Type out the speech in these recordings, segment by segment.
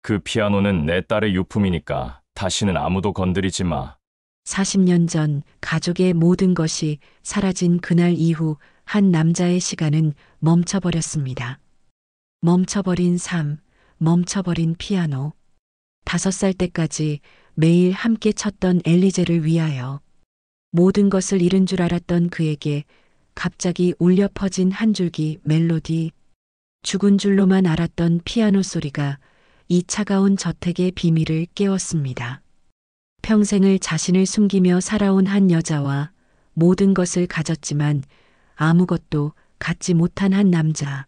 그 피아노는 내 딸의 유품이니까 다시는 아무도 건드리지 마. 40년 전 가족의 모든 것이 사라진 그날 이후 한 남자의 시간은 멈춰버렸습니다. 멈춰버린 삶, 멈춰버린 피아노. 5살 때까지 매일 함께 쳤던 엘리제를 위하여 모든 것을 잃은 줄 알았던 그에게 갑자기 울려 퍼진 한 줄기 멜로디, 죽은 줄로만 알았던 피아노 소리가 이 차가운 저택의 비밀을 깨웠습니다. 평생을 자신을 숨기며 살아온 한 여자와 모든 것을 가졌지만 아무것도 갖지 못한 한 남자.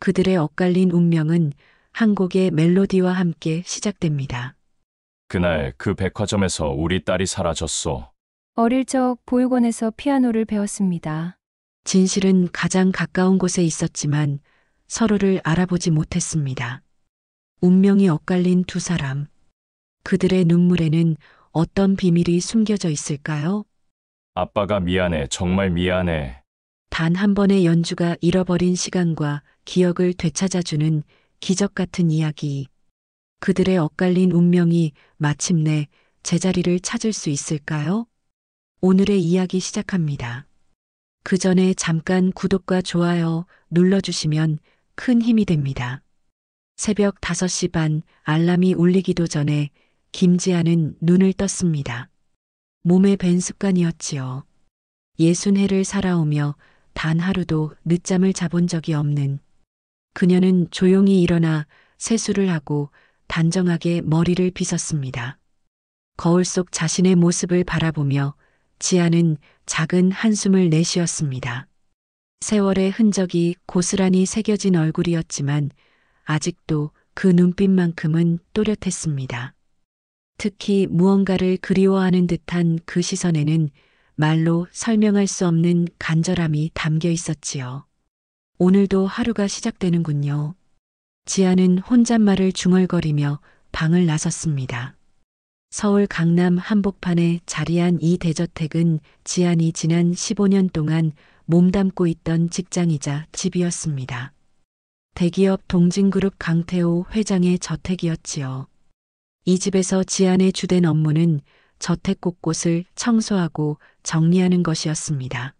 그들의 엇갈린 운명은 한 곡의 멜로디와 함께 시작됩니다. 그날 그 백화점에서 우리 딸이 사라졌소. 어릴 적 보육원에서 피아노를 배웠습니다. 진실은 가장 가까운 곳에 있었지만 서로를 알아보지 못했습니다. 운명이 엇갈린 두 사람. 그들의 눈물에는 어떤 비밀이 숨겨져 있을까요? 아빠가 미안해, 정말 미안해. 단 한 번의 연주가 잃어버린 시간과 기억을 되찾아주는 기적 같은 이야기. 그들의 엇갈린 운명이 마침내 제자리를 찾을 수 있을까요? 오늘의 이야기 시작합니다. 그 전에 잠깐 구독과 좋아요 눌러주시면 큰 힘이 됩니다. 새벽 5시 반 알람이 울리기도 전에 김지아는 눈을 떴습니다. 몸에 밴 습관이었지요. 60해를 살아오며 단 하루도 늦잠을 자본 적이 없는 그녀는 조용히 일어나 세수를 하고 단정하게 머리를 빗었습니다. 거울 속 자신의 모습을 바라보며 지아는 작은 한숨을 내쉬었습니다. 세월의 흔적이 고스란히 새겨진 얼굴이었지만 아직도 그 눈빛만큼은 또렷했습니다. 특히 무언가를 그리워하는 듯한 그 시선에는 말로 설명할 수 없는 간절함이 담겨 있었지요. 오늘도 하루가 시작되는군요. 지아는 혼잣말을 중얼거리며 방을 나섰습니다. 서울 강남 한복판에 자리한 이 대저택은 지안이 지난 15년 동안 몸담고 있던 직장이자 집이었습니다. 대기업 동진그룹 강태호 회장의 저택이었지요. 이 집에서 지안의 주된 업무는 저택 곳곳을 청소하고 정리하는 것이었습니다.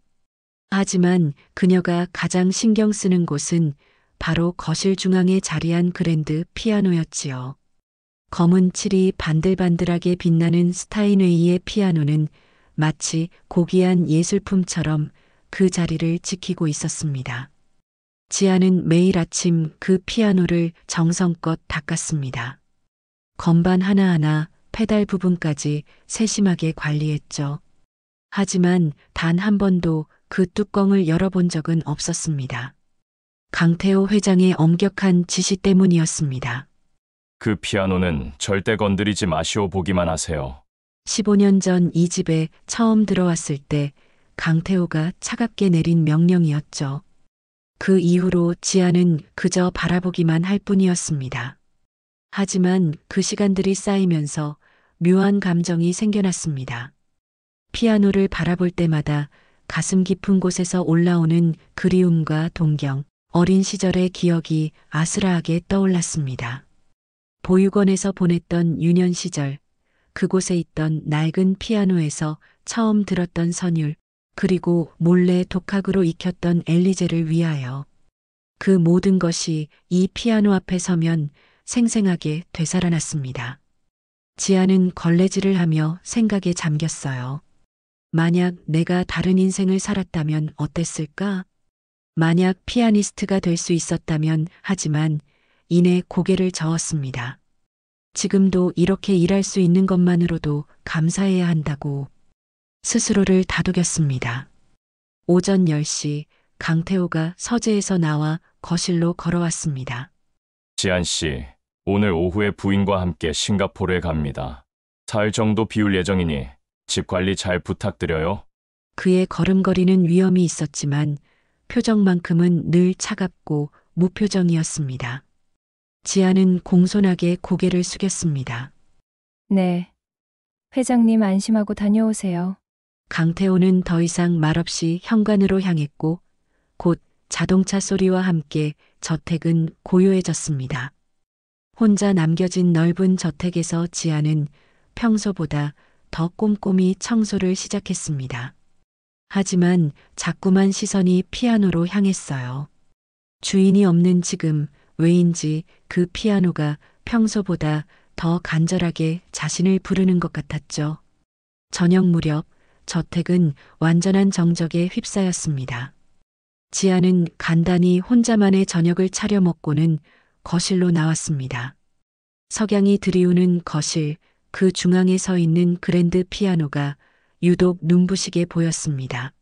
하지만 그녀가 가장 신경 쓰는 곳은 바로 거실 중앙에 자리한 그랜드 피아노였지요. 검은 칠이 반들반들하게 빛나는 스타인웨이의 피아노는 마치 고귀한 예술품처럼 그 자리를 지키고 있었습니다. 지아는 매일 아침 그 피아노를 정성껏 닦았습니다. 건반 하나하나 페달 부분까지 세심하게 관리했죠. 하지만 단 한 번도 그 뚜껑을 열어본 적은 없었습니다. 강태호 회장의 엄격한 지시 때문이었습니다. 그 피아노는 절대 건드리지 마시오, 보기만 하세요. 15년 전 이 집에 처음 들어왔을 때 강태호가 차갑게 내린 명령이었죠. 그 이후로 지아는 그저 바라보기만 할 뿐이었습니다. 하지만 그 시간들이 쌓이면서 묘한 감정이 생겨났습니다. 피아노를 바라볼 때마다 가슴 깊은 곳에서 올라오는 그리움과 동경, 어린 시절의 기억이 아스라하게 떠올랐습니다. 보육원에서 보냈던 유년 시절, 그곳에 있던 낡은 피아노에서 처음 들었던 선율, 그리고 몰래 독학으로 익혔던 엘리제를 위하여 그 모든 것이 이 피아노 앞에 서면 생생하게 되살아났습니다. 지아는 걸레질을 하며 생각에 잠겼어요. 만약 내가 다른 인생을 살았다면 어땠을까? 만약 피아니스트가 될 수 있었다면 하지만 이내 고개를 저었습니다. 지금도 이렇게 일할 수 있는 것만으로도 감사해야 한다고 스스로를 다독였습니다. 오전 10시 강태호가 서재에서 나와 거실로 걸어왔습니다. 지안 씨, 오늘 오후에 부인과 함께 싱가포르에 갑니다. 사흘 정도 비울 예정이니 집 관리 잘 부탁드려요. 그의 걸음걸이는 위험이 있었지만 표정만큼은 늘 차갑고 무표정이었습니다. 지아는 공손하게 고개를 숙였습니다. 네. 회장님 안심하고 다녀오세요. 강태호는 더 이상 말없이 현관으로 향했고 곧 자동차 소리와 함께 저택은 고요해졌습니다. 혼자 남겨진 넓은 저택에서 지아는 평소보다 더 꼼꼼히 청소를 시작했습니다. 하지만 자꾸만 시선이 피아노로 향했어요. 주인이 없는 지금 왜인지 그 피아노가 평소보다 더 간절하게 자신을 부르는 것 같았죠. 저녁 무렵 저택은 완전한 정적에 휩싸였습니다. 지아는 간단히 혼자만의 저녁을 차려 먹고는 거실로 나왔습니다. 석양이 들이우는 거실, 그 중앙에 서 있는 그랜드 피아노가 유독 눈부시게 보였습니다.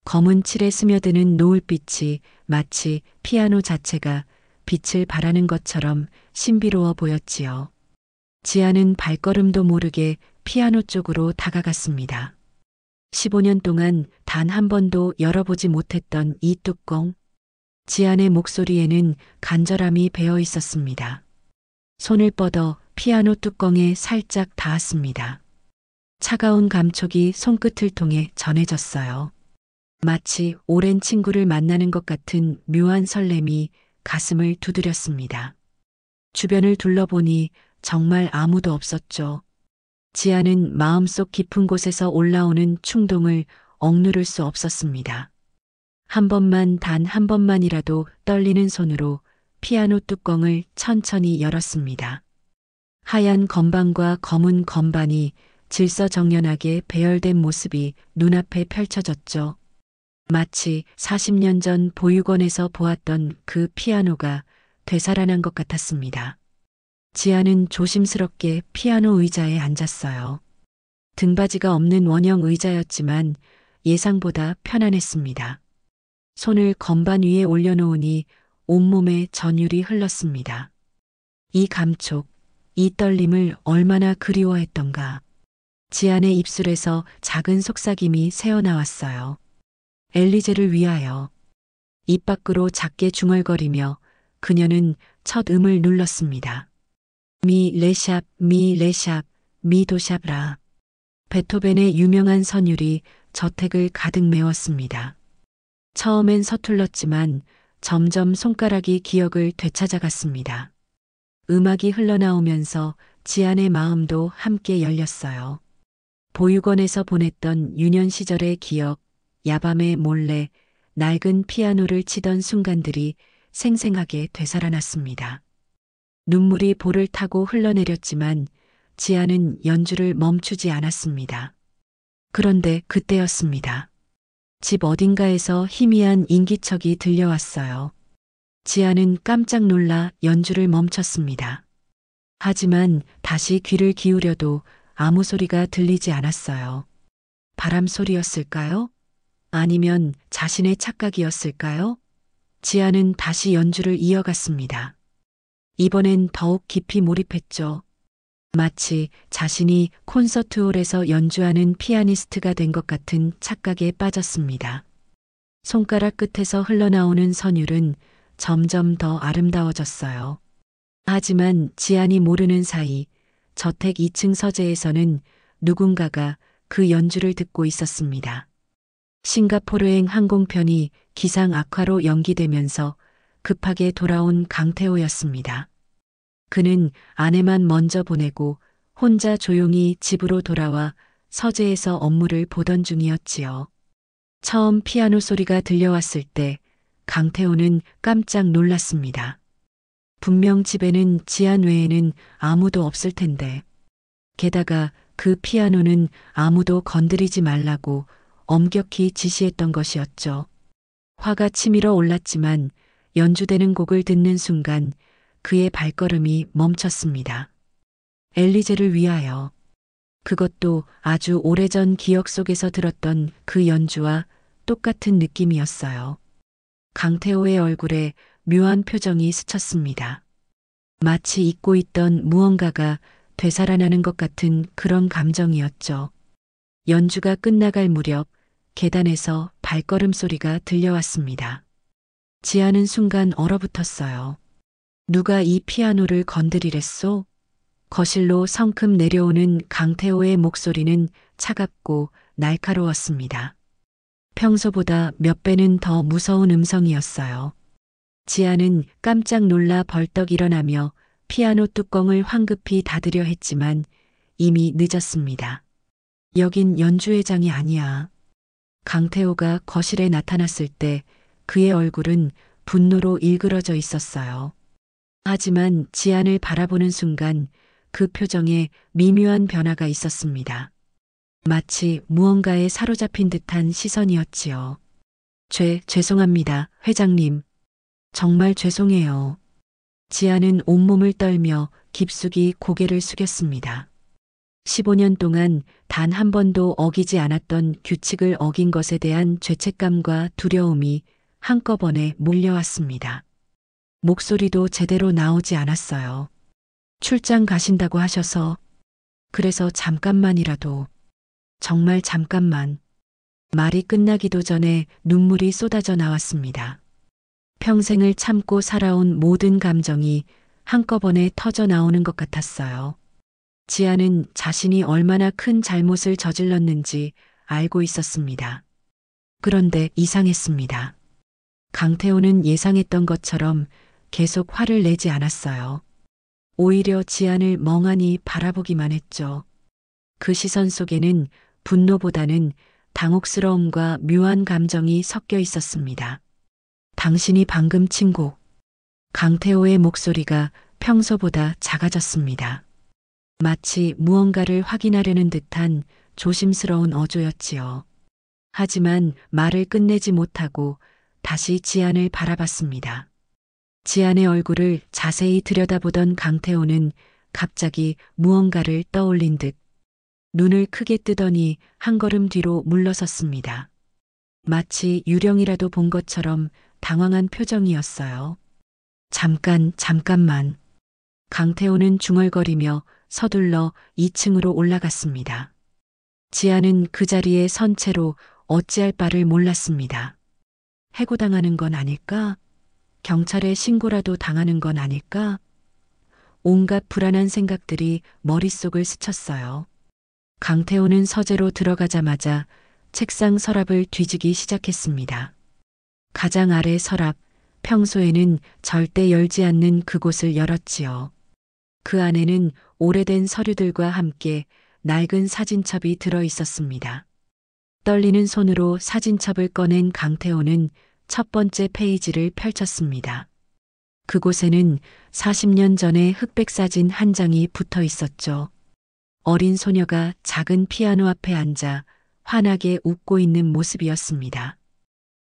검은 칠에 스며드는 노을빛이 마치 피아노 자체가 빛을 발하는 것처럼 신비로워 보였지요. 지아는 발걸음도 모르게 피아노 쪽으로 다가갔습니다. 15년 동안 단 한 번도 열어보지 못했던 이 뚜껑. 지안의 목소리에는 간절함이 배어 있었습니다. 손을 뻗어 피아노 뚜껑에 살짝 닿았습니다. 차가운 감촉이 손끝을 통해 전해졌어요. 마치 오랜 친구를 만나는 것 같은 묘한 설렘이 가슴을 두드렸습니다. 주변을 둘러보니 정말 아무도 없었죠. 지아는 마음속 깊은 곳에서 올라오는 충동을 억누를 수 없었습니다. 단 한 번만이라도 떨리는 손으로 피아노 뚜껑을 천천히 열었습니다. 하얀 건반과 검은 건반이 질서정연하게 배열된 모습이 눈앞에 펼쳐졌죠. 마치 40년 전 보육원에서 보았던 그 피아노가 되살아난 것 같았습니다. 지아는 조심스럽게 피아노 의자에 앉았어요. 등받이가 없는 원형 의자였지만 예상보다 편안했습니다. 손을 건반 위에 올려놓으니 온몸에 전율이 흘렀습니다. 이 감촉, 이 떨림을 얼마나 그리워했던가. 지안의 입술에서 작은 속삭임이 새어나왔어요. 엘리제를 위하여. 입 밖으로 작게 중얼거리며 그녀는 첫 음을 눌렀습니다. 미 레샵 미 도샵라. 베토벤의 유명한 선율이 저택을 가득 메웠습니다. 처음엔 서툴렀지만 점점 손가락이 기억을 되찾아갔습니다. 음악이 흘러나오면서 지안의 마음도 함께 열렸어요. 보육원에서 보냈던 유년 시절의 기억, 야밤에 몰래 낡은 피아노를 치던 순간들이 생생하게 되살아났습니다. 눈물이 볼을 타고 흘러내렸지만 지아는 연주를 멈추지 않았습니다. 그런데 그때였습니다. 집 어딘가에서 희미한 인기척이 들려왔어요. 지아는 깜짝 놀라 연주를 멈췄습니다. 하지만 다시 귀를 기울여도 아무 소리가 들리지 않았어요. 바람 소리였을까요? 아니면 자신의 착각이었을까요? 지아는 다시 연주를 이어갔습니다. 이번엔 더욱 깊이 몰입했죠. 마치 자신이 콘서트홀에서 연주하는 피아니스트가 된 것 같은 착각에 빠졌습니다. 손가락 끝에서 흘러나오는 선율은 점점 더 아름다워졌어요. 하지만 지안이 모르는 사이 저택 2층 서재에서는 누군가가 그 연주를 듣고 있었습니다. 싱가포르행 항공편이 기상 악화로 연기되면서 급하게 돌아온 강태호였습니다. 그는 아내만 먼저 보내고 혼자 조용히 집으로 돌아와 서재에서 업무를 보던 중이었지요. 처음 피아노 소리가 들려왔을 때 강태호는 깜짝 놀랐습니다. 분명 집에는 지안 외에는 아무도 없을 텐데. 게다가 그 피아노는 아무도 건드리지 말라고 엄격히 지시했던 것이었죠. 화가 치밀어 올랐지만 연주되는 곡을 듣는 순간 그의 발걸음이 멈췄습니다. 엘리제를 위하여. 그것도 아주 오래전 기억 속에서 들었던 그 연주와 똑같은 느낌이었어요. 강태호의 얼굴에 묘한 표정이 스쳤습니다. 마치 잊고 있던 무언가가 되살아나는 것 같은 그런 감정이었죠. 연주가 끝나갈 무렵 계단에서 발걸음 소리가 들려왔습니다. 지아는 순간 얼어붙었어요. 누가 이 피아노를 건드리랬소? 거실로 성큼 내려오는 강태호의 목소리는 차갑고 날카로웠습니다. 평소보다 몇 배는 더 무서운 음성이었어요. 지아는 깜짝 놀라 벌떡 일어나며 피아노 뚜껑을 황급히 닫으려 했지만 이미 늦었습니다. 여긴 연주회장이 아니야. 강태호가 거실에 나타났을 때 그의 얼굴은 분노로 일그러져 있었어요. 하지만 지안을 바라보는 순간 그 표정에 미묘한 변화가 있었습니다. 마치 무언가에 사로잡힌 듯한 시선이었지요. 죄송합니다, 회장님. 정말 죄송해요. 지안은 온몸을 떨며 깊숙이 고개를 숙였습니다. 15년 동안 단 한 번도 어기지 않았던 규칙을 어긴 것에 대한 죄책감과 두려움이 한꺼번에 몰려왔습니다. 목소리도 제대로 나오지 않았어요. 출장 가신다고 하셔서, 그래서 잠깐만이라도, 정말 잠깐만. 말이 끝나기도 전에 눈물이 쏟아져 나왔습니다. 평생을 참고 살아온 모든 감정이 한꺼번에 터져 나오는 것 같았어요. 지아는 자신이 얼마나 큰 잘못을 저질렀는지 알고 있었습니다. 그런데 이상했습니다. 강태호는 예상했던 것처럼 계속 화를 내지 않았어요. 오히려 지안을 멍하니 바라보기만 했죠. 그 시선 속에는 분노보다는 당혹스러움과 묘한 감정이 섞여 있었습니다. 당신이 방금 친 곡. 강태호의 목소리가 평소보다 작아졌습니다. 마치 무언가를 확인하려는 듯한 조심스러운 어조였지요. 하지만 말을 끝내지 못하고 다시 지안을 바라봤습니다. 지안의 얼굴을 자세히 들여다보던 강태호는 갑자기 무언가를 떠올린 듯 눈을 크게 뜨더니 한 걸음 뒤로 물러섰습니다. 마치 유령이라도 본 것처럼 당황한 표정이었어요. 잠깐만. 강태호는 중얼거리며 서둘러 2층으로 올라갔습니다. 지아는 그 자리에 선 채로 어찌할 바를 몰랐습니다. 해고당하는 건 아닐까? 경찰에 신고라도 당하는 건 아닐까? 온갖 불안한 생각들이 머릿속을 스쳤어요. 강태호는 서재로 들어가자마자 책상 서랍을 뒤지기 시작했습니다. 가장 아래 서랍, 평소에는 절대 열지 않는 그곳을 열었지요. 그 안에는 오래된 서류들과 함께 낡은 사진첩이 들어 있었습니다. 떨리는 손으로 사진첩을 꺼낸 강태호는 첫 번째 페이지를 펼쳤습니다. 그곳에는 40년 전의 흑백 사진 한 장이 붙어 있었죠. 어린 소녀가 작은 피아노 앞에 앉아 환하게 웃고 있는 모습이었습니다.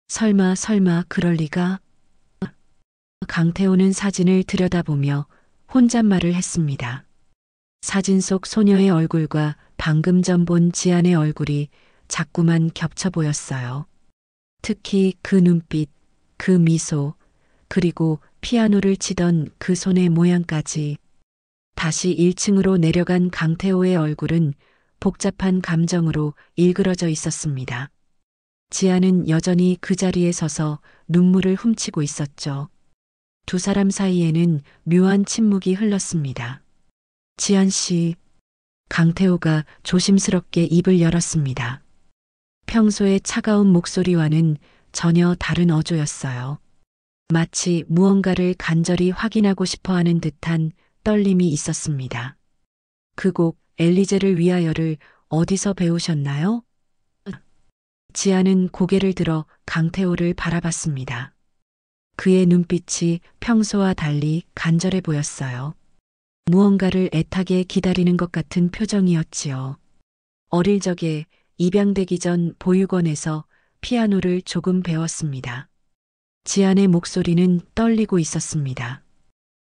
설마 그럴 리가? 강태호는 사진을 들여다보며 혼잣말을 했습니다. 사진 속 소녀의 얼굴과 방금 전 본 지안의 얼굴이 자꾸만 겹쳐 보였어요. 특히 그 눈빛, 그 미소, 그리고 피아노를 치던 그 손의 모양까지. 다시 1층으로 내려간 강태호의 얼굴은 복잡한 감정으로 일그러져 있었습니다. 지아는 여전히 그 자리에 서서 눈물을 훔치고 있었죠. 두 사람 사이에는 묘한 침묵이 흘렀습니다. 지안 씨, 강태호가 조심스럽게 입을 열었습니다. 평소의 차가운 목소리와는 전혀 다른 어조였어요. 마치 무언가를 간절히 확인하고 싶어 하는 듯한 떨림이 있었습니다. 그 곡 엘리제를 위하여를 어디서 배우셨나요? 지아는 고개를 들어 강태호를 바라봤습니다. 그의 눈빛이 평소와 달리 간절해 보였어요. 무언가를 애타게 기다리는 것 같은 표정이었지요. 어릴 적에 입양되기 전 보육원에서 피아노를 조금 배웠습니다. 지안의 목소리는 떨리고 있었습니다.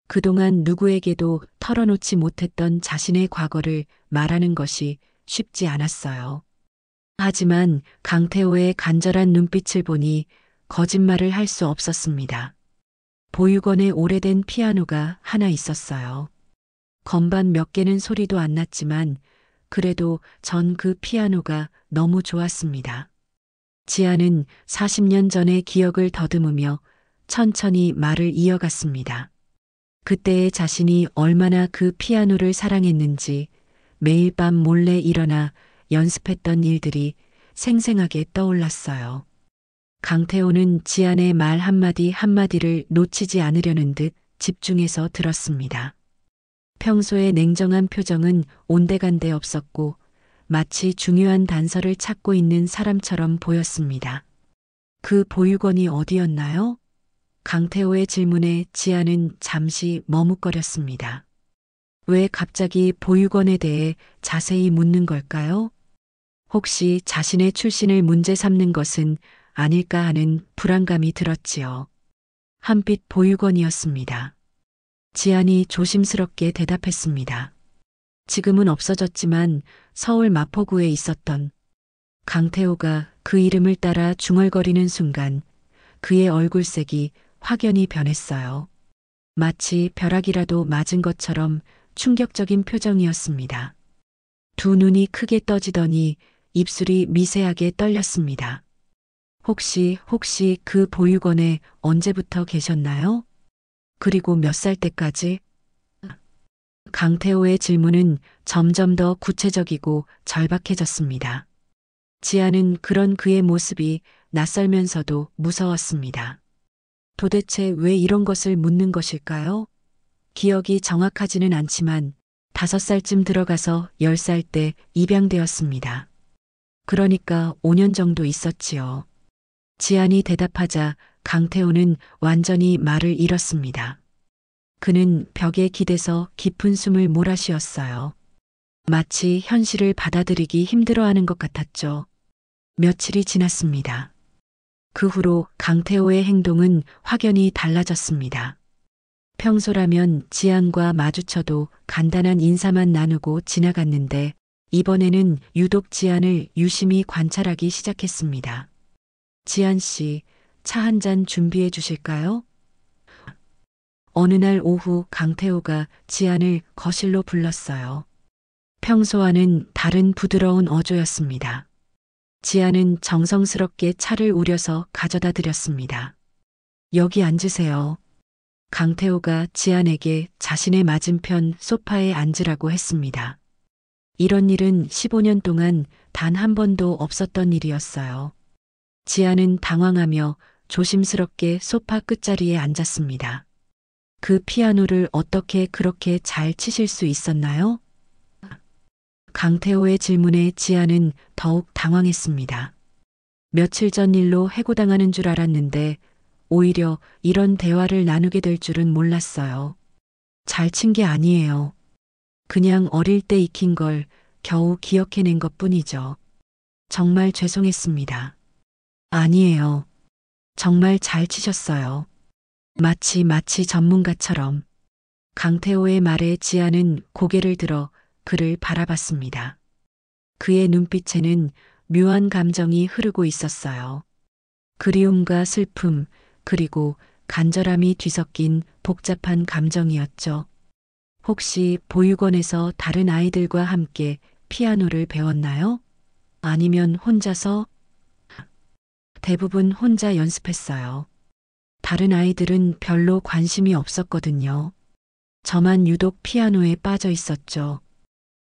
그동안 누구에게도 털어놓지 못했던 자신의 과거를 말하는 것이 쉽지 않았어요. 하지만 강태호의 간절한 눈빛을 보니 거짓말을 할 수 없었습니다. 보육원에 오래된 피아노가 하나 있었어요. 건반 몇 개는 소리도 안 났지만 그래도 전 그 피아노가 너무 좋았습니다. 지아는 40년 전의 기억을 더듬으며 천천히 말을 이어갔습니다. 그때의 자신이 얼마나 그 피아노를 사랑했는지 매일 밤 몰래 일어나 연습했던 일들이 생생하게 떠올랐어요. 강태호는 지안의 말 한마디 한마디를 놓치지 않으려는 듯 집중해서 들었습니다. 평소의 냉정한 표정은 온데간데 없었고 마치 중요한 단서를 찾고 있는 사람처럼 보였습니다. 그 보육원이 어디였나요? 강태호의 질문에 지아는 잠시 머뭇거렸습니다. 왜 갑자기 보육원에 대해 자세히 묻는 걸까요? 혹시 자신의 출신을 문제 삼는 것은 아닐까 하는 불안감이 들었지요. 한빛 보육원이었습니다. 지안이 조심스럽게 대답했습니다. 지금은 없어졌지만 서울 마포구에 있었던. 강태호가 그 이름을 따라 중얼거리는 순간 그의 얼굴색이 확연히 변했어요. 마치 벼락이라도 맞은 것처럼 충격적인 표정이었습니다. 두 눈이 크게 떠지더니 입술이 미세하게 떨렸습니다. 혹시 그 보육원에 언제부터 계셨나요? 그리고 몇 살 때까지? 강태호의 질문은 점점 더 구체적이고 절박해졌습니다. 지아는 그런 그의 모습이 낯설면서도 무서웠습니다. 도대체 왜 이런 것을 묻는 것일까요? 기억이 정확하지는 않지만 5살쯤 들어가서 10살 때 입양되었습니다. 그러니까 5년 정도 있었지요. 지안이 대답하자 강태호는 완전히 말을 잃었습니다. 그는 벽에 기대서 깊은 숨을 몰아쉬었어요. 마치 현실을 받아들이기 힘들어하는 것 같았죠. 며칠이 지났습니다. 그 후로 강태호의 행동은 확연히 달라졌습니다. 평소라면 지안과 마주쳐도 간단한 인사만 나누고 지나갔는데 이번에는 유독 지안을 유심히 관찰하기 시작했습니다. 지안 씨, 차 한 잔 준비해 주실까요? 어느 날 오후 강태호가 지안을 거실로 불렀어요. 평소와는 다른 부드러운 어조였습니다. 지안은 정성스럽게 차를 우려서 가져다 드렸습니다. 여기 앉으세요. 강태호가 지안에게 자신의 맞은편 소파에 앉으라고 했습니다. 이런 일은 15년 동안 단 한 번도 없었던 일이었어요. 지안은 당황하며 조심스럽게 소파 끝자리에 앉았습니다. 그 피아노를 어떻게 그렇게 잘 치실 수 있었나요? 강태호의 질문에 지안은 더욱 당황했습니다. 며칠 전 일로 해고당하는 줄 알았는데 오히려 이런 대화를 나누게 될 줄은 몰랐어요. 잘 친 게 아니에요. 그냥 어릴 때 익힌 걸 겨우 기억해낸 것뿐이죠. 정말 죄송했습니다. 아니에요. 정말 잘 치셨어요. 마치 전문가처럼. 강태호의 말에 지아는 고개를 들어 그를 바라봤습니다. 그의 눈빛에는 묘한 감정이 흐르고 있었어요. 그리움과 슬픔, 그리고 간절함이 뒤섞인 복잡한 감정이었죠. 혹시 보육원에서 다른 아이들과 함께 피아노를 배웠나요? 아니면 혼자서? 대부분 혼자 연습했어요. 다른 아이들은 별로 관심이 없었거든요. 저만 유독 피아노에 빠져 있었죠.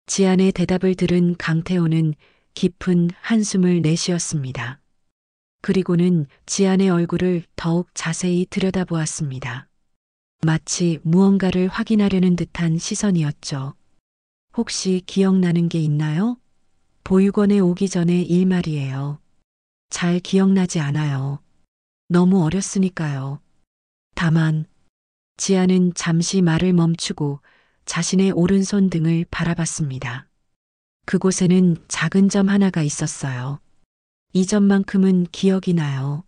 지안의 대답을 들은 강태호는 깊은 한숨을 내쉬었습니다. 그리고는 지안의 얼굴을 더욱 자세히 들여다보았습니다. 마치 무언가를 확인하려는 듯한 시선이었죠. 혹시 기억나는 게 있나요? 보육원에 오기 전에 일 말이에요. 잘 기억나지 않아요. 너무 어렸으니까요. 다만, 지아는 잠시 말을 멈추고 자신의 오른손 등을 바라봤습니다. 그곳에는 작은 점 하나가 있었어요. 이 점만큼은 기억이 나요.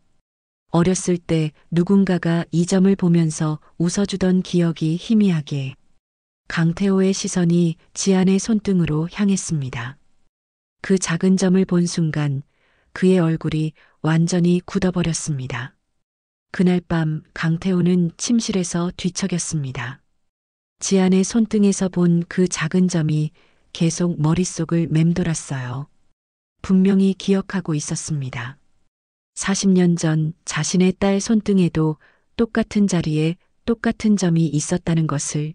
어렸을 때 누군가가 이 점을 보면서 웃어주던 기억이 희미하게. 강태호의 시선이 지안의 손등으로 향했습니다. 그 작은 점을 본 순간 그의 얼굴이 완전히 굳어버렸습니다. 그날 밤 강태호는 침실에서 뒤척였습니다. 지안의 손등에서 본 그 작은 점이 계속 머릿속을 맴돌았어요. 분명히 기억하고 있었습니다. 40년 전 자신의 딸 손등에도 똑같은 자리에 똑같은 점이 있었다는 것을.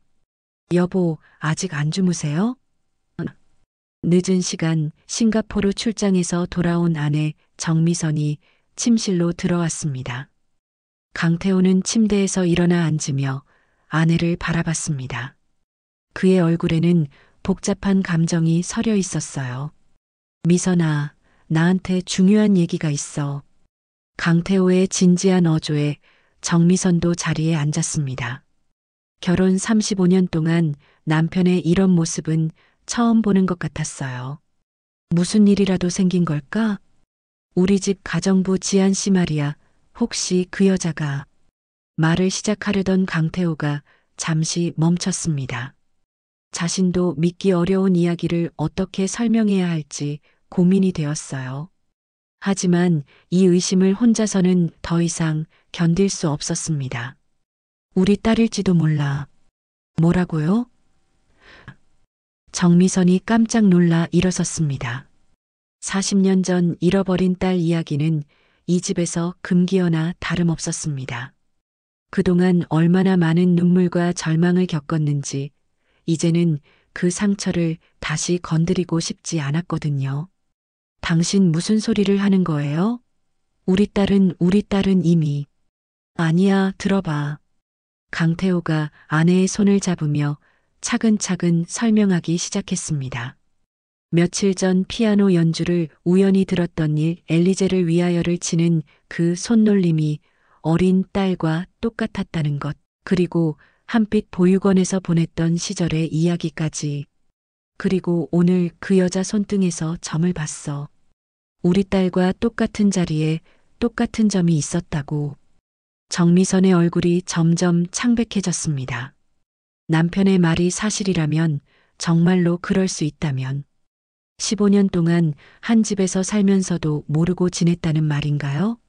여보, 아직 안 주무세요? 늦은 시간 싱가포르 출장에서 돌아온 아내 정미선이 침실로 들어왔습니다. 강태호는 침대에서 일어나 앉으며 아내를 바라봤습니다. 그의 얼굴에는 복잡한 감정이 서려 있었어요. 미선아, 나한테 중요한 얘기가 있어. 강태호의 진지한 어조에 정미선도 자리에 앉았습니다. 결혼 35년 동안 남편의 이런 모습은 처음 보는 것 같았어요. 무슨 일이라도 생긴 걸까? 우리 집 가정부 지한 씨 말이야. 혹시 그 여자가 말을 시작하려던 강태호가 잠시 멈췄습니다. 자신도 믿기 어려운 이야기를 어떻게 설명해야 할지 고민이 되었어요. 하지만 이 의심을 혼자서는 더 이상 견딜 수 없었습니다. 우리 딸일지도 몰라. 뭐라고요? 정미선이 깜짝 놀라 일어섰습니다. 40년 전 잃어버린 딸 이야기는 이 집에서 금기어나 다름없었습니다. 그동안 얼마나 많은 눈물과 절망을 겪었는지 이제는 그 상처를 다시 건드리고 싶지 않았거든요. 당신 무슨 소리를 하는 거예요? 우리 딸은 이미. 아니야, 들어봐. 강태호가 아내의 손을 잡으며 차근차근 설명하기 시작했습니다. 며칠 전 피아노 연주를 우연히 들었던 일, 엘리제를 위하여를 치는 그 손놀림이 어린 딸과 똑같았다는 것, 그리고 한빛 보육원에서 보냈던 시절의 이야기까지. 그리고 오늘 그 여자 손등에서 점을 봤어. 우리 딸과 똑같은 자리에 똑같은 점이 있었다고. 정미선의 얼굴이 점점 창백해졌습니다. 남편의 말이 사실이라면, 정말로 그럴 수 있다면 15년 동안 한 집에서 살면서도 모르고 지냈다는 말인가요?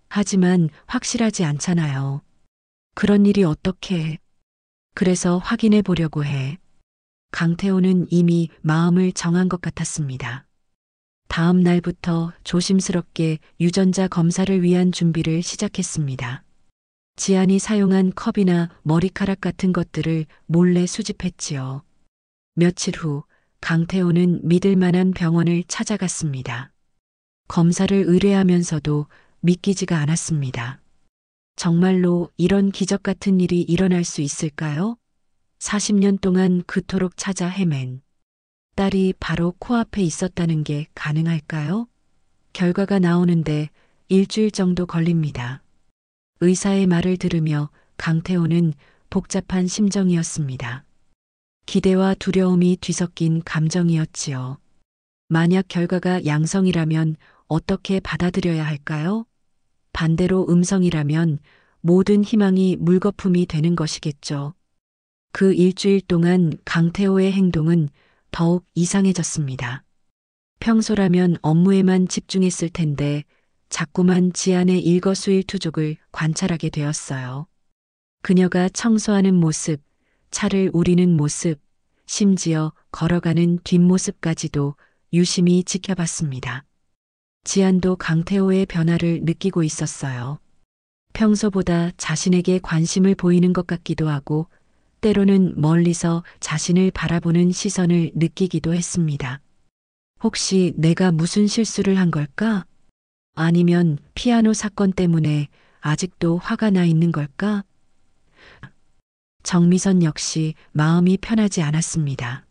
하지만 확실하지 않잖아요. 그런 일이 어떻게. 그래서 확인해 보려고 해. 강태호는 이미 마음을 정한 것 같았습니다. 다음 날부터 조심스럽게 유전자 검사를 위한 준비를 시작했습니다. 지안이 사용한 컵이나 머리카락 같은 것들을 몰래 수집했지요. 며칠 후 강태호는 믿을 만한 병원을 찾아갔습니다. 검사를 의뢰하면서도 믿기지가 않았습니다. 정말로 이런 기적 같은 일이 일어날 수 있을까요? 40년 동안 그토록 찾아 헤맨 딸이 바로 코앞에 있었다는 게 가능할까요? 결과가 나오는데 일주일 정도 걸립니다. 의사의 말을 들으며 강태호는 복잡한 심정이었습니다. 기대와 두려움이 뒤섞인 감정이었지요. 만약 결과가 양성이라면 어떻게 받아들여야 할까요? 반대로 음성이라면 모든 희망이 물거품이 되는 것이겠죠. 그 일주일 동안 강태호의 행동은 더욱 이상해졌습니다. 평소라면 업무에만 집중했을 텐데 자꾸만 지안의 일거수일투족을 관찰하게 되었어요. 그녀가 청소하는 모습, 차를 우리는 모습, 심지어 걸어가는 뒷모습까지도 유심히 지켜봤습니다. 지안도 강태호의 변화를 느끼고 있었어요. 평소보다 자신에게 관심을 보이는 것 같기도 하고 때로는 멀리서 자신을 바라보는 시선을 느끼기도 했습니다. 혹시 내가 무슨 실수를 한 걸까? 아니면 피아노 사건 때문에 아직도 화가 나 있는 걸까? 정미선 역시 마음이 편하지 않았습니다.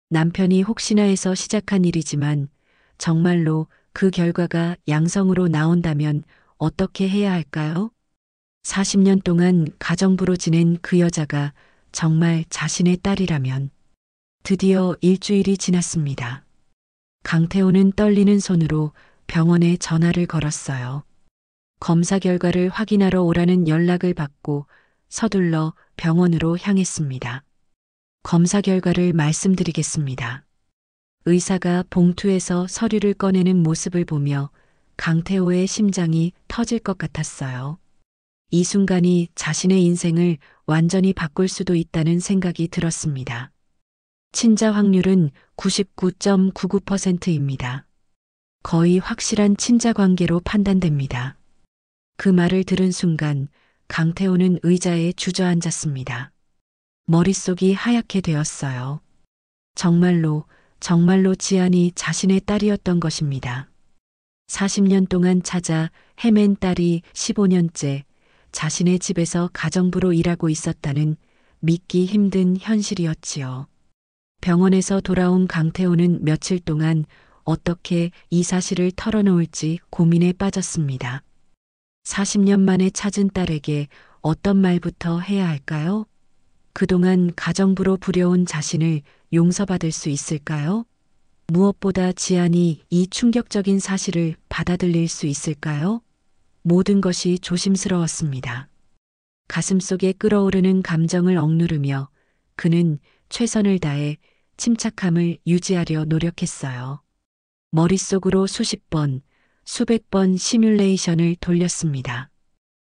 남편이 혹시나 해서 시작한 일이지만 정말로 그 결과가 양성으로 나온다면 어떻게 해야 할까요? 40년 동안 가정부로 지낸 그 여자가 정말 자신의 딸이라면. 드디어 일주일이 지났습니다. 강태호는 떨리는 손으로 병원에 전화를 걸었어요. 검사 결과를 확인하러 오라는 연락을 받고 서둘러 병원으로 향했습니다. 검사 결과를 말씀드리겠습니다. 의사가 봉투에서 서류를 꺼내는 모습을 보며 강태호의 심장이 터질 것 같았어요. 이 순간이 자신의 인생을 완전히 바꿀 수도 있다는 생각이 들었습니다. 친자 확률은 99.99%입니다. 거의 확실한 친자 관계로 판단됩니다. 그 말을 들은 순간 강태호는 의자에 주저앉았습니다. 머릿속이 하얗게 되었어요. 정말로 지안이 자신의 딸이었던 것입니다. 40년 동안 찾아 헤맨 딸이 15년째 자신의 집에서 가정부로 일하고 있었다는 믿기 힘든 현실이었지요. 병원에서 돌아온 강태호는 며칠 동안 어떻게 이 사실을 털어놓을지 고민에 빠졌습니다. 40년 만에 찾은 딸에게 어떤 말부터 해야 할까요? 그동안 가정부로 부려온 자신을 용서받을 수 있을까요? 무엇보다 지안이 이 충격적인 사실을 받아들일 수 있을까요? 모든 것이 조심스러웠습니다. 가슴속에 끓어오르는 감정을 억누르며 그는 최선을 다해 침착함을 유지하려 노력했어요. 머릿속으로 수십 번, 수백 번 시뮬레이션을 돌렸습니다.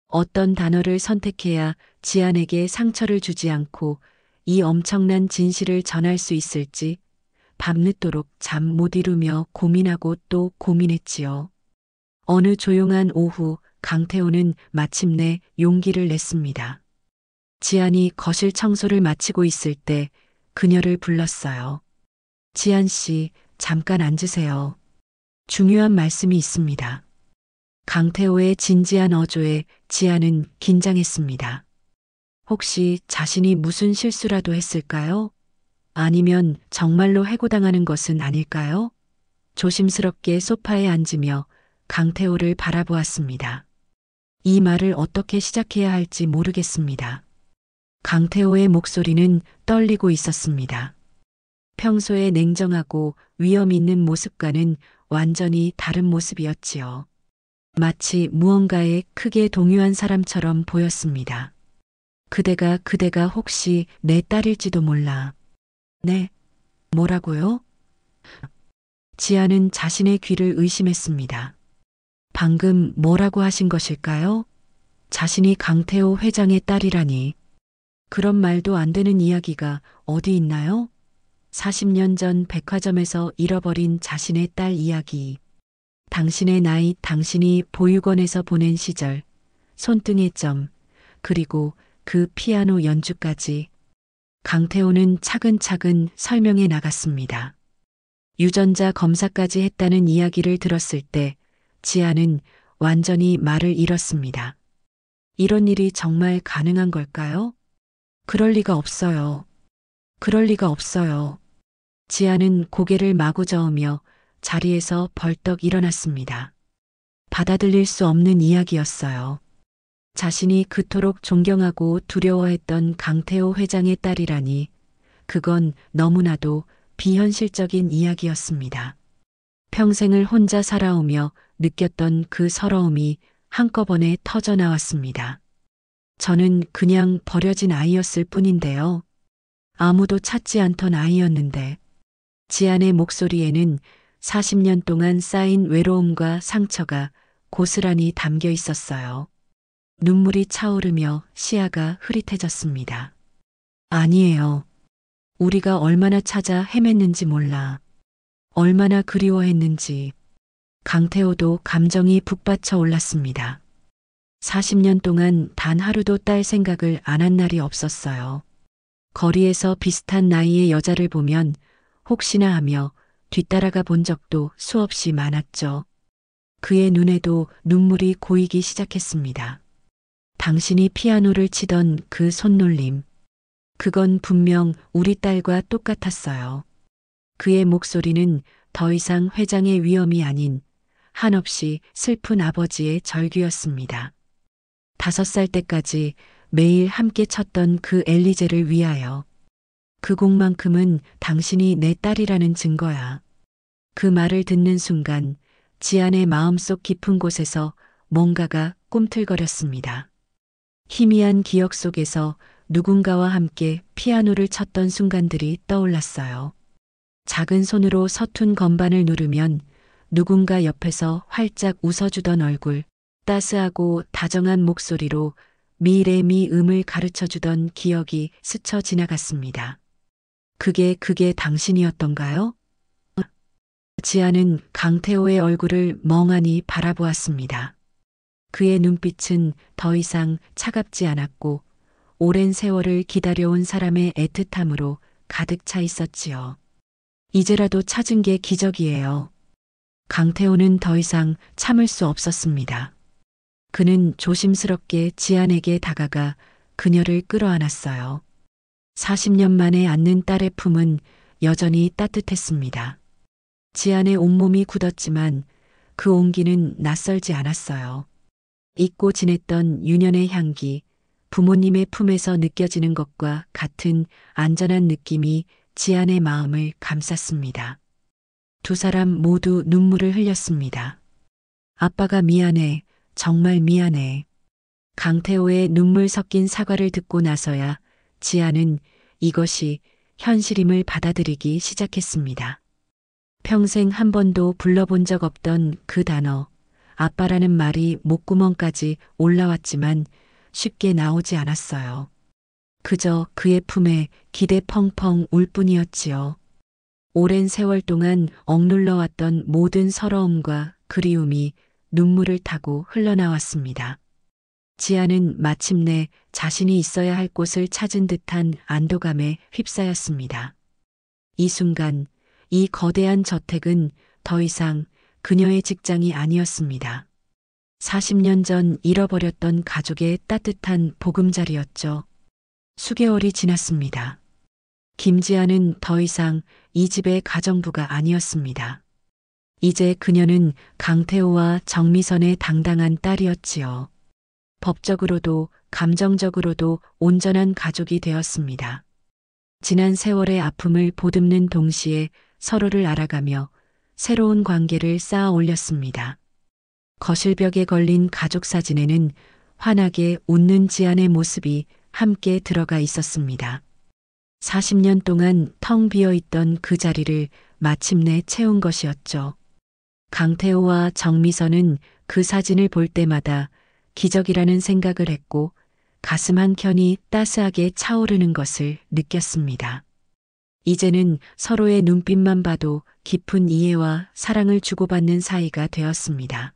어떤 단어를 선택해야 지안에게 상처를 주지 않고 이 엄청난 진실을 전할 수 있을지 밤늦도록 잠 못 이루며 고민하고 또 고민했지요. 어느 조용한 오후 강태호는 마침내 용기를 냈습니다. 지안이 거실 청소를 마치고 있을 때 그녀를 불렀어요. 지안 씨, 잠깐 앉으세요. 중요한 말씀이 있습니다. 강태호의 진지한 어조에 지안은 긴장했습니다. 혹시 자신이 무슨 실수라도 했을까요? 아니면 정말로 해고당하는 것은 아닐까요? 조심스럽게 소파에 앉으며 강태호를 바라보았습니다. 이 말을 어떻게 시작해야 할지 모르겠습니다. 강태호의 목소리는 떨리고 있었습니다. 평소에 냉정하고 위험 있는 모습과는 완전히 다른 모습이었지요. 마치 무언가에 크게 동요한 사람처럼 보였습니다. 그대가 혹시 내 딸일지도 몰라. 네, 뭐라고요? 지아는 자신의 귀를 의심했습니다. 방금 뭐라고 하신 것일까요? 자신이 강태호 회장의 딸이라니. 그런 말도 안 되는 이야기가 어디 있나요? 40년 전 백화점에서 잃어버린 자신의 딸 이야기. 당신의 나이, 당신이 보육원에서 보낸 시절, 손등의 점, 그리고 그 피아노 연주까지. 강태호는 차근차근 설명해 나갔습니다. 유전자 검사까지 했다는 이야기를 들었을 때 지아는 완전히 말을 잃었습니다. 이런 일이 정말 가능한 걸까요? 그럴 리가 없어요. 그럴 리가 없어요. 지아는 고개를 마구 저으며 자리에서 벌떡 일어났습니다. 받아들일 수 없는 이야기였어요. 자신이 그토록 존경하고 두려워했던 강태호 회장의 딸이라니, 그건 너무나도 비현실적인 이야기였습니다. 평생을 혼자 살아오며 느꼈던 그 서러움이 한꺼번에 터져 나왔습니다. 저는 그냥 버려진 아이였을 뿐인데요. 아무도 찾지 않던 아이였는데. 지안의 목소리에는 40년 동안 쌓인 외로움과 상처가 고스란히 담겨 있었어요. 눈물이 차오르며 시야가 흐릿해졌습니다. 아니에요. 우리가 얼마나 찾아 헤맸는지 몰라. 얼마나 그리워했는지. 강태호도 감정이 북받쳐 올랐습니다. 40년 동안 단 하루도 딸 생각을 안 한 날이 없었어요. 거리에서 비슷한 나이의 여자를 보면 혹시나 하며 뒤따라가 본 적도 수없이 많았죠. 그의 눈에도 눈물이 고이기 시작했습니다. 당신이 피아노를 치던 그 손놀림. 그건 분명 우리 딸과 똑같았어요. 그의 목소리는 더 이상 회장의 위엄이 아닌 한없이 슬픈 아버지의 절규였습니다. 5살 때까지 매일 함께 쳤던 그 엘리제를 위하여. 그 곡만큼은 당신이 내 딸이라는 증거야. 그 말을 듣는 순간 지안의 마음속 깊은 곳에서 뭔가가 꿈틀거렸습니다. 희미한 기억 속에서 누군가와 함께 피아노를 쳤던 순간들이 떠올랐어요. 작은 손으로 서툰 건반을 누르면 누군가 옆에서 활짝 웃어주던 얼굴, 따스하고 다정한 목소리로 미레미 음을 가르쳐주던 기억이 스쳐 지나갔습니다. 그게 당신이었던가요? 지아는 강태호의 얼굴을 멍하니 바라보았습니다. 그의 눈빛은 더 이상 차갑지 않았고 오랜 세월을 기다려온 사람의 애틋함으로 가득 차 있었지요. 이제라도 찾은 게 기적이에요. 강태호는 더 이상 참을 수 없었습니다. 그는 조심스럽게 지안에게 다가가 그녀를 끌어안았어요. 40년 만에 안는 딸의 품은 여전히 따뜻했습니다. 지안의 온몸이 굳었지만 그 온기는 낯설지 않았어요. 잊고 지냈던 유년의 향기, 부모님의 품에서 느껴지는 것과 같은 안전한 느낌이 지안의 마음을 감쌌습니다. 두 사람 모두 눈물을 흘렸습니다. 아빠가 미안해, 정말 미안해. 강태호의 눈물 섞인 사과를 듣고 나서야 지안은 이것이 현실임을 받아들이기 시작했습니다. 평생 한 번도 불러본 적 없던 그 단어, 아빠라는 말이 목구멍까지 올라왔지만 쉽게 나오지 않았어요. 그저 그의 품에 기대 펑펑 울 뿐이었지요. 오랜 세월 동안 억눌러왔던 모든 서러움과 그리움이 눈물을 타고 흘러나왔습니다. 지아는 마침내 자신이 있어야 할 곳을 찾은 듯한 안도감에 휩싸였습니다. 이 순간 이 거대한 저택은 더 이상 그녀의 직장이 아니었습니다. 40년 전 잃어버렸던 가족의 따뜻한 보금자리였죠. 수개월이 지났습니다. 김지아는 더 이상 이 집의 가정부가 아니었습니다. 이제 그녀는 강태호와 정미선의 당당한 딸이었지요. 법적으로도 감정적으로도 온전한 가족이 되었습니다. 지난 세월의 아픔을 보듬는 동시에 서로를 알아가며 새로운 관계를 쌓아 올렸습니다. 거실벽에 걸린 가족 사진에는 환하게 웃는 지안의 모습이 함께 들어가 있었습니다. 40년 동안 텅 비어 있던 그 자리를 마침내 채운 것이었죠. 강태호와 정미선은 그 사진을 볼 때마다 기적이라는 생각을 했고 가슴 한켠이 따스하게 차오르는 것을 느꼈습니다. 이제는 서로의 눈빛만 봐도 깊은 이해와 사랑을 주고받는 사이가 되었습니다.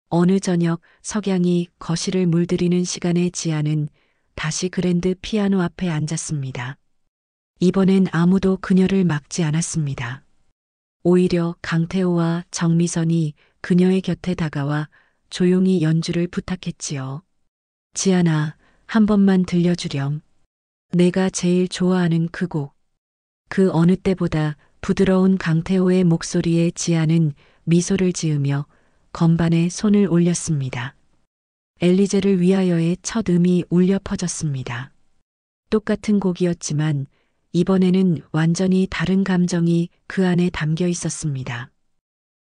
어느 저녁 석양이 거실을 물들이는 시간에 지아는 다시 그랜드 피아노 앞에 앉았습니다. 이번엔 아무도 그녀를 막지 않았습니다. 오히려 강태호와 정미선이 그녀의 곁에 다가와 조용히 연주를 부탁했지요. 지아나, 한 번만 들려주렴. 내가 제일 좋아하는 그 곡. 그 어느 때보다 부드러운 강태호의 목소리에 지아는 미소를 지으며 건반에 손을 올렸습니다. 엘리제를 위하여의 첫 음이 울려 퍼졌습니다. 똑같은 곡이었지만 이번에는 완전히 다른 감정이 그 안에 담겨 있었습니다.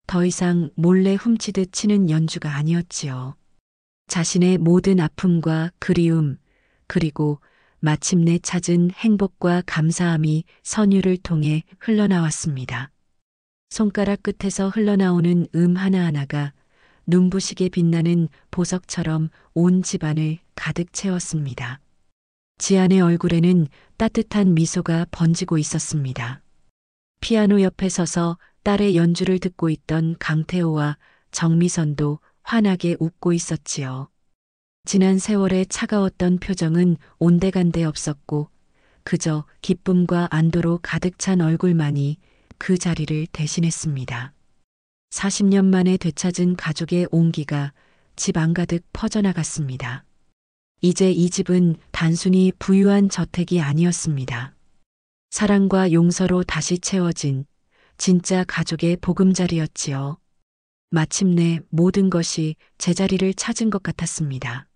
더 이상 몰래 훔치듯 치는 연주가 아니었지요. 자신의 모든 아픔과 그리움, 그리고 마침내 찾은 행복과 감사함이 선율을 통해 흘러나왔습니다. 손가락 끝에서 흘러나오는 하나하나가 눈부시게 빛나는 보석처럼 온 집안을 가득 채웠습니다. 지안의 얼굴에는 따뜻한 미소가 번지고 있었습니다. 피아노 옆에 서서 딸의 연주를 듣고 있던 강태호와 정미선도 환하게 웃고 있었지요. 지난 세월의 차가웠던 표정은 온데간데 없었고 그저 기쁨과 안도로 가득 찬 얼굴만이 그 자리를 대신했습니다. 40년 만에 되찾은 가족의 온기가 집 안가득 퍼져나갔습니다. 이제 이 집은 단순히 부유한 저택이 아니었습니다. 사랑과 용서로 다시 채워진 진짜 가족의 보금자리였지요. 마침내 모든 것이 제자리를 찾은 것 같았습니다.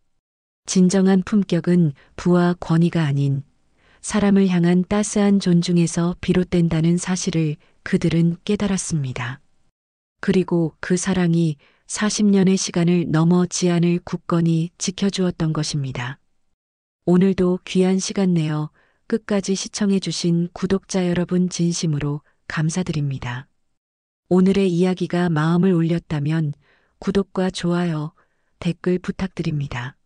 진정한 품격은 부와 권위가 아닌 사람을 향한 따스한 존중에서 비롯된다는 사실을 그들은 깨달았습니다. 그리고 그 사랑이 40년의 시간을 넘어 지안을 굳건히 지켜주었던 것입니다. 오늘도 귀한 시간 내어 끝까지 시청해주신 구독자 여러분 진심으로 감사드립니다. 오늘의 이야기가 마음을 울렸다면 구독과 좋아요, 댓글 부탁드립니다.